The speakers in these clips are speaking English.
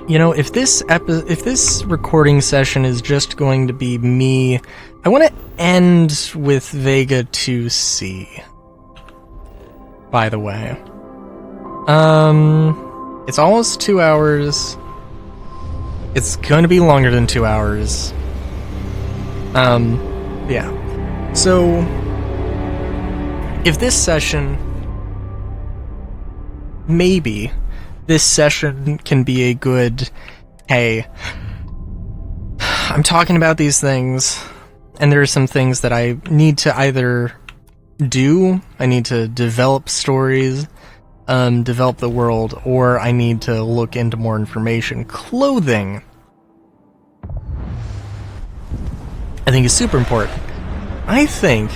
You know, if this recording session is just going to be me, I want to end with Vega 2C. By the way. It's almost 2 hours. It's going to be longer than 2 hours. Yeah. So, if this session... Maybe this session can be a good, hey, I'm talking about these things, and there are some things that I need to either do, I need to develop stories, develop the world, or I need to look into more information. Clothing, I think, is super important. I think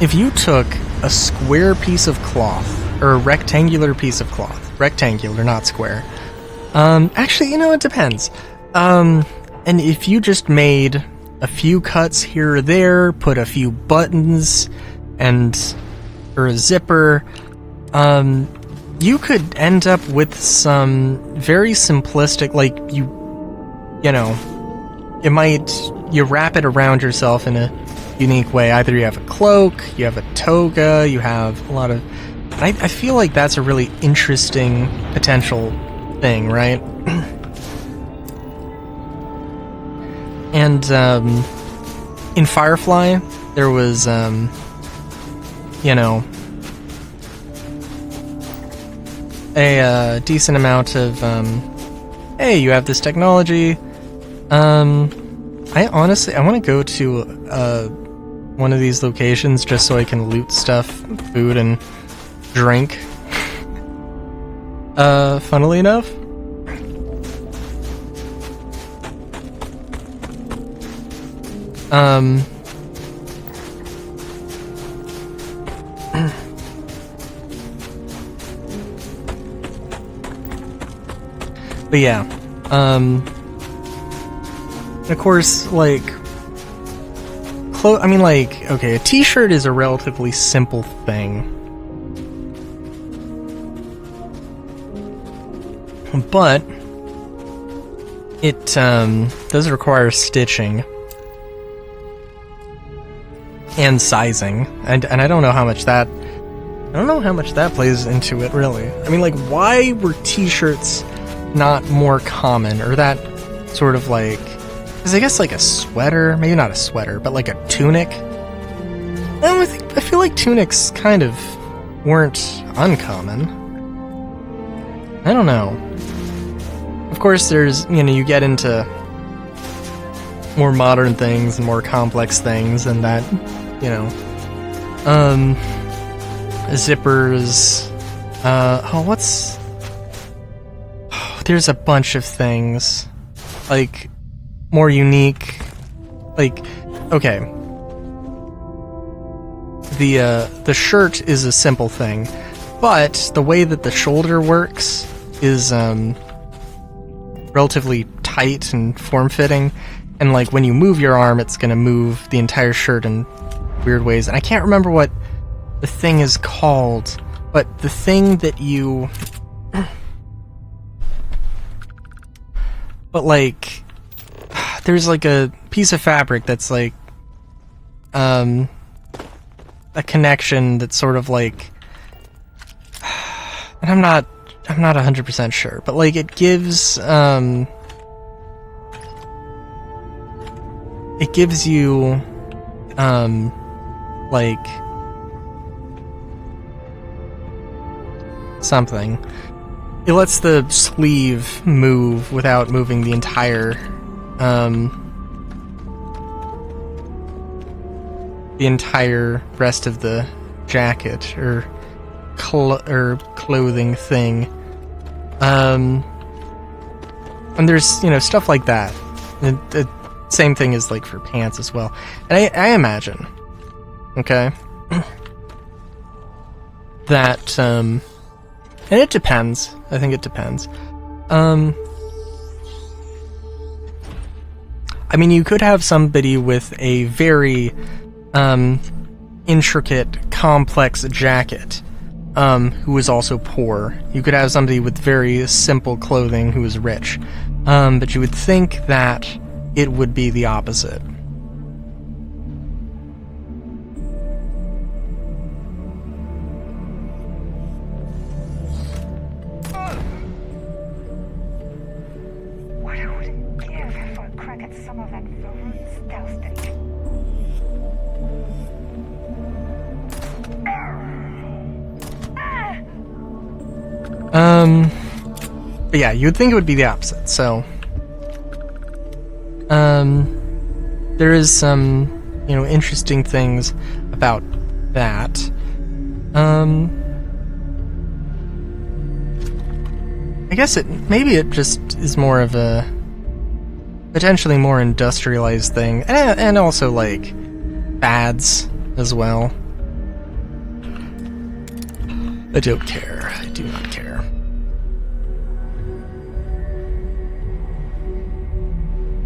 if you took a square piece of cloth, or a rectangular piece of cloth. Rectangular, not square. Actually, you know, it depends. And if you just made a few cuts here or there, put a few buttons, or a zipper, you could end up with some very simplistic, like, you know, you wrap it around yourself in a unique way. Either you have a cloak, you have a toga, you have a lot of... I feel like that's a really interesting potential thing, right? And in Firefly, there was, you know, a decent amount of, hey, you have this technology. I honestly want to go to one of these locations just so I can loot stuff, food, and drink. Funnily enough. But yeah, of course, like, I mean, like, okay, a t-shirt is a relatively simple thing. But it does require stitching and sizing, and I don't know how much that plays into it, really. I mean, like, why were t-shirts not more common, or that sort of like, because I guess like a sweater, maybe not a sweater, but like a tunic. I feel like tunics kind of weren't uncommon. I don't know. Of course, there's, you know, you get into more modern things and more complex things, and that, you know, zippers, there's a bunch of things, like, more unique, like, okay, the shirt is a simple thing, but the way that the shoulder works is, relatively tight and form-fitting, and like when you move your arm, it's gonna move the entire shirt in weird ways. And I can't remember what the thing is called, but the thing that you... But like, there's like a piece of fabric that's like, a connection that's sort of like, and I'm not 100% sure, but like it gives you like something. It lets the sleeve move without moving the entire rest of the jacket or clothing thing. And there's, you know, stuff like that. The same thing is like for pants as well. And I imagine, okay, that, and it depends. I think it depends. I mean, you could have somebody with a very, intricate, complex jacket, who was also poor. You could have somebody with very simple clothing who was rich. But you would think that it would be the opposite. What I would give for a crack at some of that Varun stealth thing. But yeah, you would think it would be the opposite, so... there is some, interesting things about that. I guess maybe it just is more of a potentially more industrialized thing, and also, like, fads as well. I don't care. I do not care.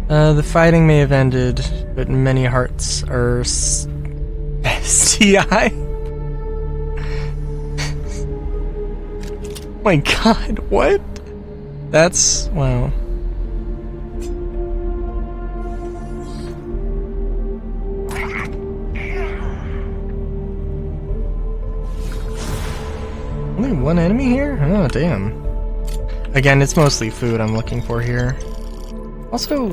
The fighting may have ended, but many hearts are STI. My god, what? That's... wow. Only one enemy here? Oh, damn. Again, it's mostly food I'm looking for here. Also,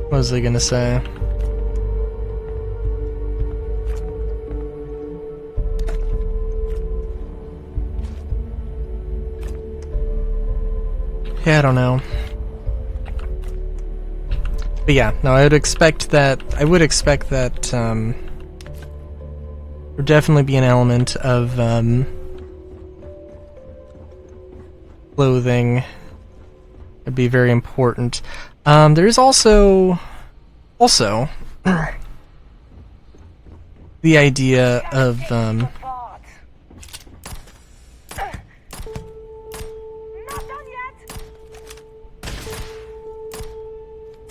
what was I gonna say? Yeah, I don't know. But yeah, no, I would expect that there would definitely be an element of clothing. It'd be very important. There is also the idea of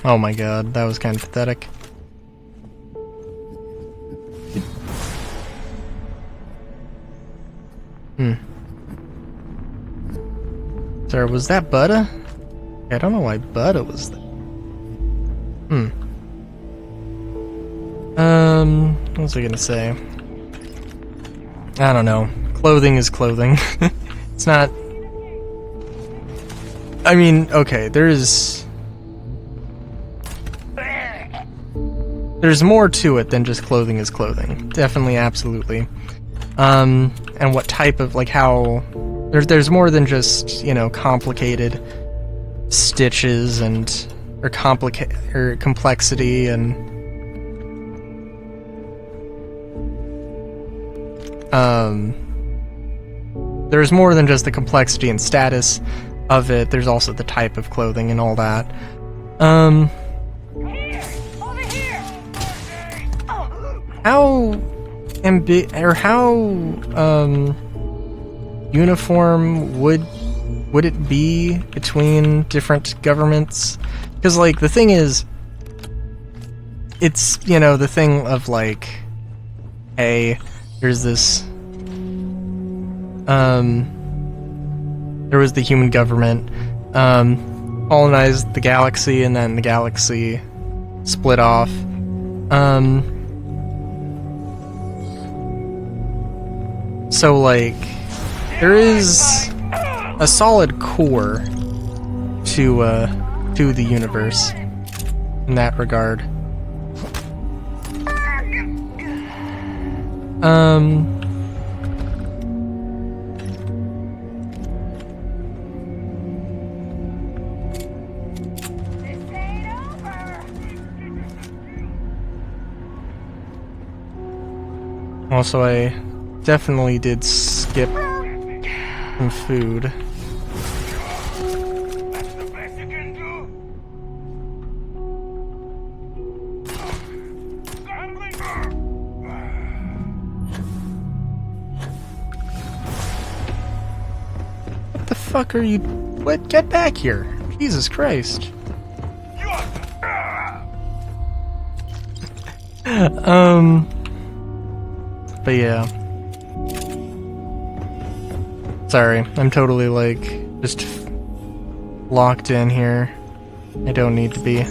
oh my god, that was kind of pathetic. Sorry, was that Buddha? I don't know why Buddha was there. What was I gonna say? I don't know. Clothing is clothing. It's not... I mean, okay, there's more to it than just clothing is clothing. Definitely, absolutely. And what type of, like, how... There's more than just, complicated stitches or complexity and... There's more than just the complexity and status of it. There's also the type of clothing and all that. How uniform would it be between different governments? Because, like, the thing is, it's, the thing of, like, hey, there's this, there was the human government, colonized the galaxy, and then the galaxy split off. So, like, there is a solid core to the universe in that regard. Also, I definitely did skip some food. fuck are you? What? Get back here! Jesus Christ! But yeah. Sorry, I'm totally like just locked in here. I don't need to be.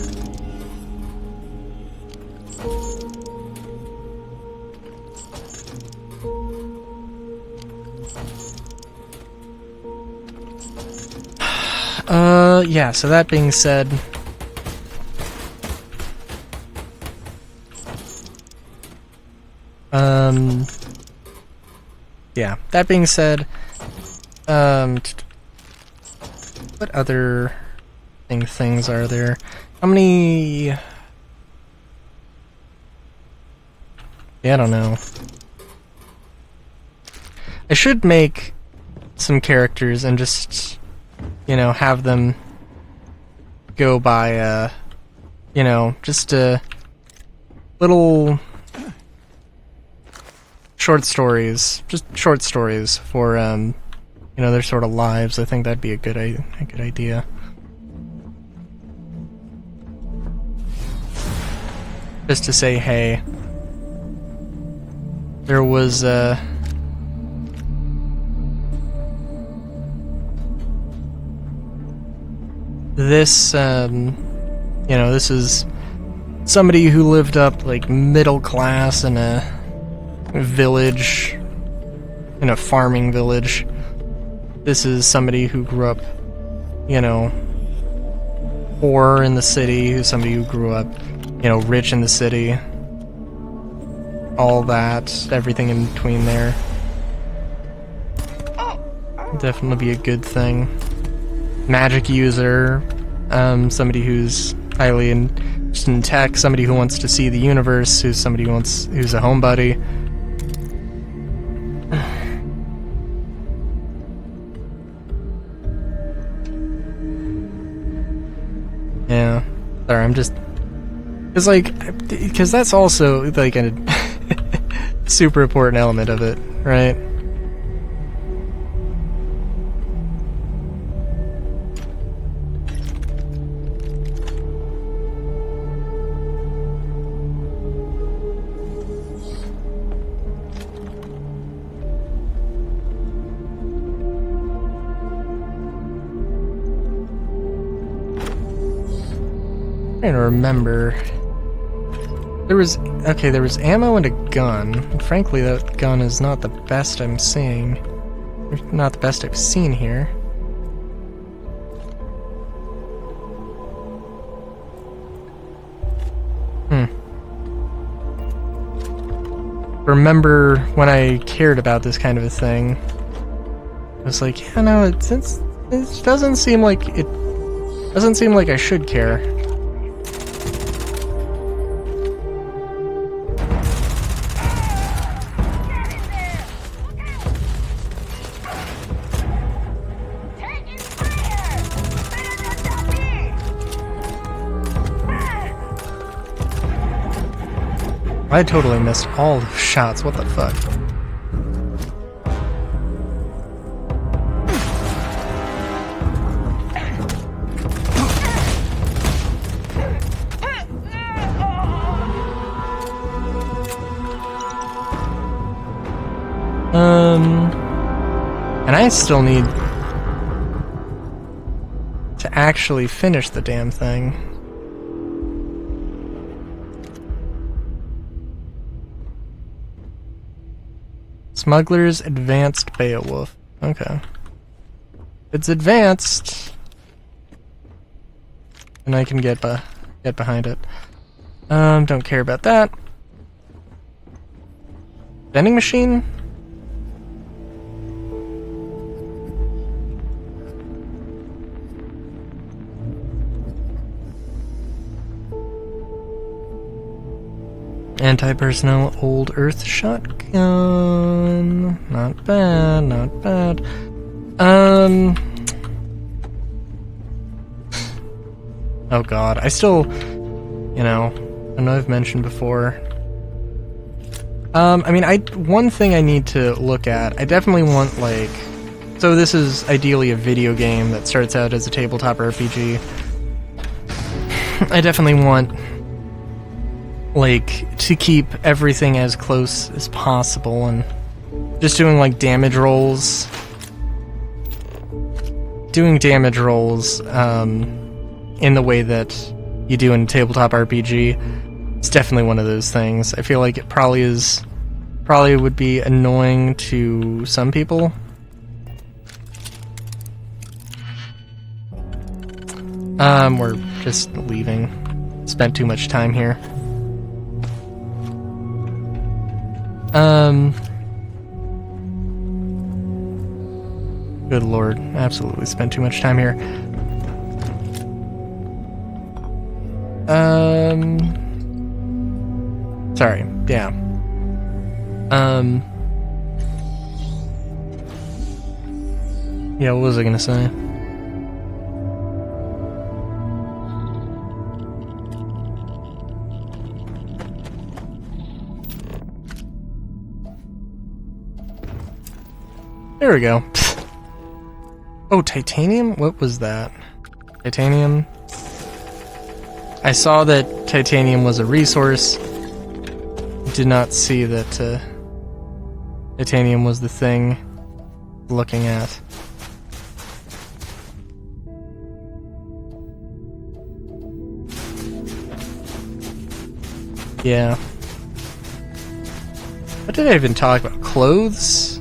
Yeah, so that being said, yeah, that being said, what other things are there? How many? Yeah, I don't know. I should make some characters and just, you know, have them go by, you know, just little short stories, just short stories for, you know, their sort of lives. I think that'd be a good idea. Just to say, hey, there was, this, you know, this is somebody who lived up, like, middle class in a village, in a farming village. This is somebody who grew up, you know, poor in the city, who's somebody who grew up, you know, rich in the city. All that, everything in between there. Definitely be a good thing. Magic user, somebody who's highly interested in tech, somebody who wants to see the universe, who's somebody who's a homebody. Yeah, sorry, I'm just, it's like, because that's also like a super important element of it, right? I'm trying to remember. There was ammo and a gun. And frankly, that gun is not the best I'm seeing. Not the best I've seen here. Remember when I cared about this kind of a thing? I was like, yeah, no, it doesn't seem like I should care. I totally missed all the shots, what the fuck? And I still need to actually finish the damn thing. Smuggler's Advanced Beowulf. Okay. It's advanced. And I can get behind it. Don't care about that. Vending machine? Anti-personnel Old Earth shotgun. Not bad, not bad. Oh god, I still, you know, I know I've mentioned before. I mean, one thing I need to look at, I definitely want, like, So this is ideally a video game that starts out as a tabletop RPG. I definitely want, like, to keep everything as close as possible, and just doing, like, damage rolls. Doing damage rolls, in the way that you do in a tabletop RPG, it's definitely one of those things. I feel like it probably would be annoying to some people. We're just leaving. Spent too much time here. Good lord, absolutely spent too much time here. Sorry, yeah. Yeah, what was I gonna say? There we go. Oh, titanium? What was that? Titanium? I saw that titanium was a resource. Did not see that titanium was the thing looking at. Yeah. What did I even talk about? Clothes?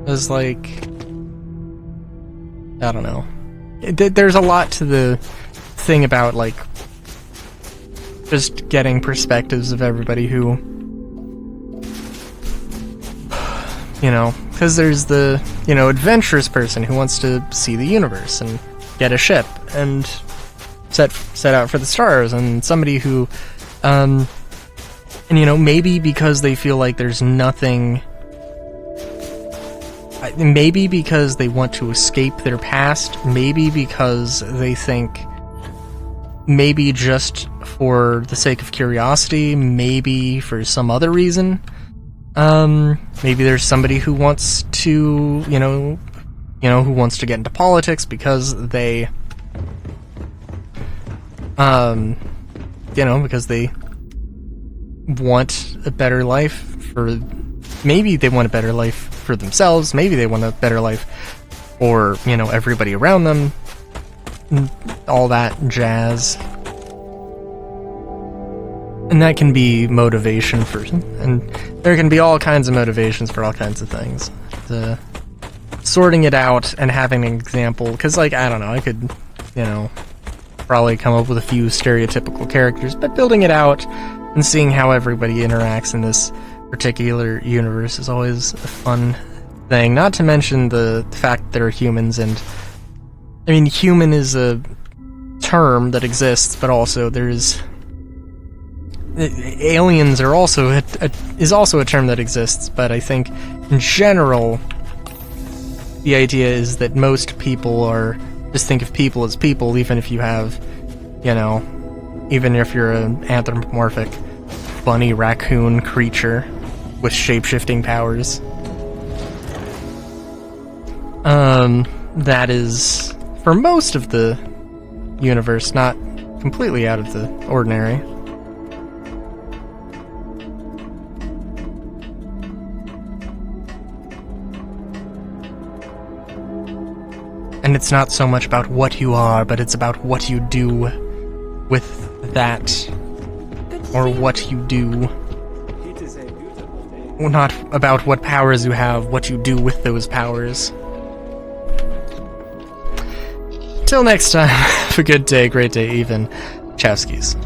It was like... I don't know. There's a lot to the thing about, like, just getting perspectives of everybody who, you know, because there's the, you know, adventurous person who wants to see the universe and get a ship and set out for the stars, and somebody who, and you know, maybe because they feel like there's nothing, maybe because they want to escape their past, maybe because they think, maybe just for the sake of curiosity, maybe for some other reason. Maybe there's somebody who wants to, you know, who wants to get into politics because they, you know, because they want a better life for, maybe they want a better life for themselves, maybe they want a better life for, you know, everybody around them, all that jazz. And that can be motivation for, and there can be all kinds of motivations for all kinds of things. Sorting it out and having an example, because, like, I don't know, I could, you know, probably come up with a few stereotypical characters, but building it out and seeing how everybody interacts in this particular universe is always a fun thing. Not to mention the fact that they're humans, and I mean, human is a term that exists, but also there's aliens are also is also a term that exists, but I think in general the idea is that most people are just think of people as people, even if you have, you know, even if you're an anthropomorphic bunny raccoon creature with shape-shifting powers. That is, for most of the universe, not completely out of the ordinary. And it's not so much about what you are, but it's about what you do with that, or what you do. Not about what powers you have, what you do with those powers. Till next time, have a good day, great day even. Chowskis.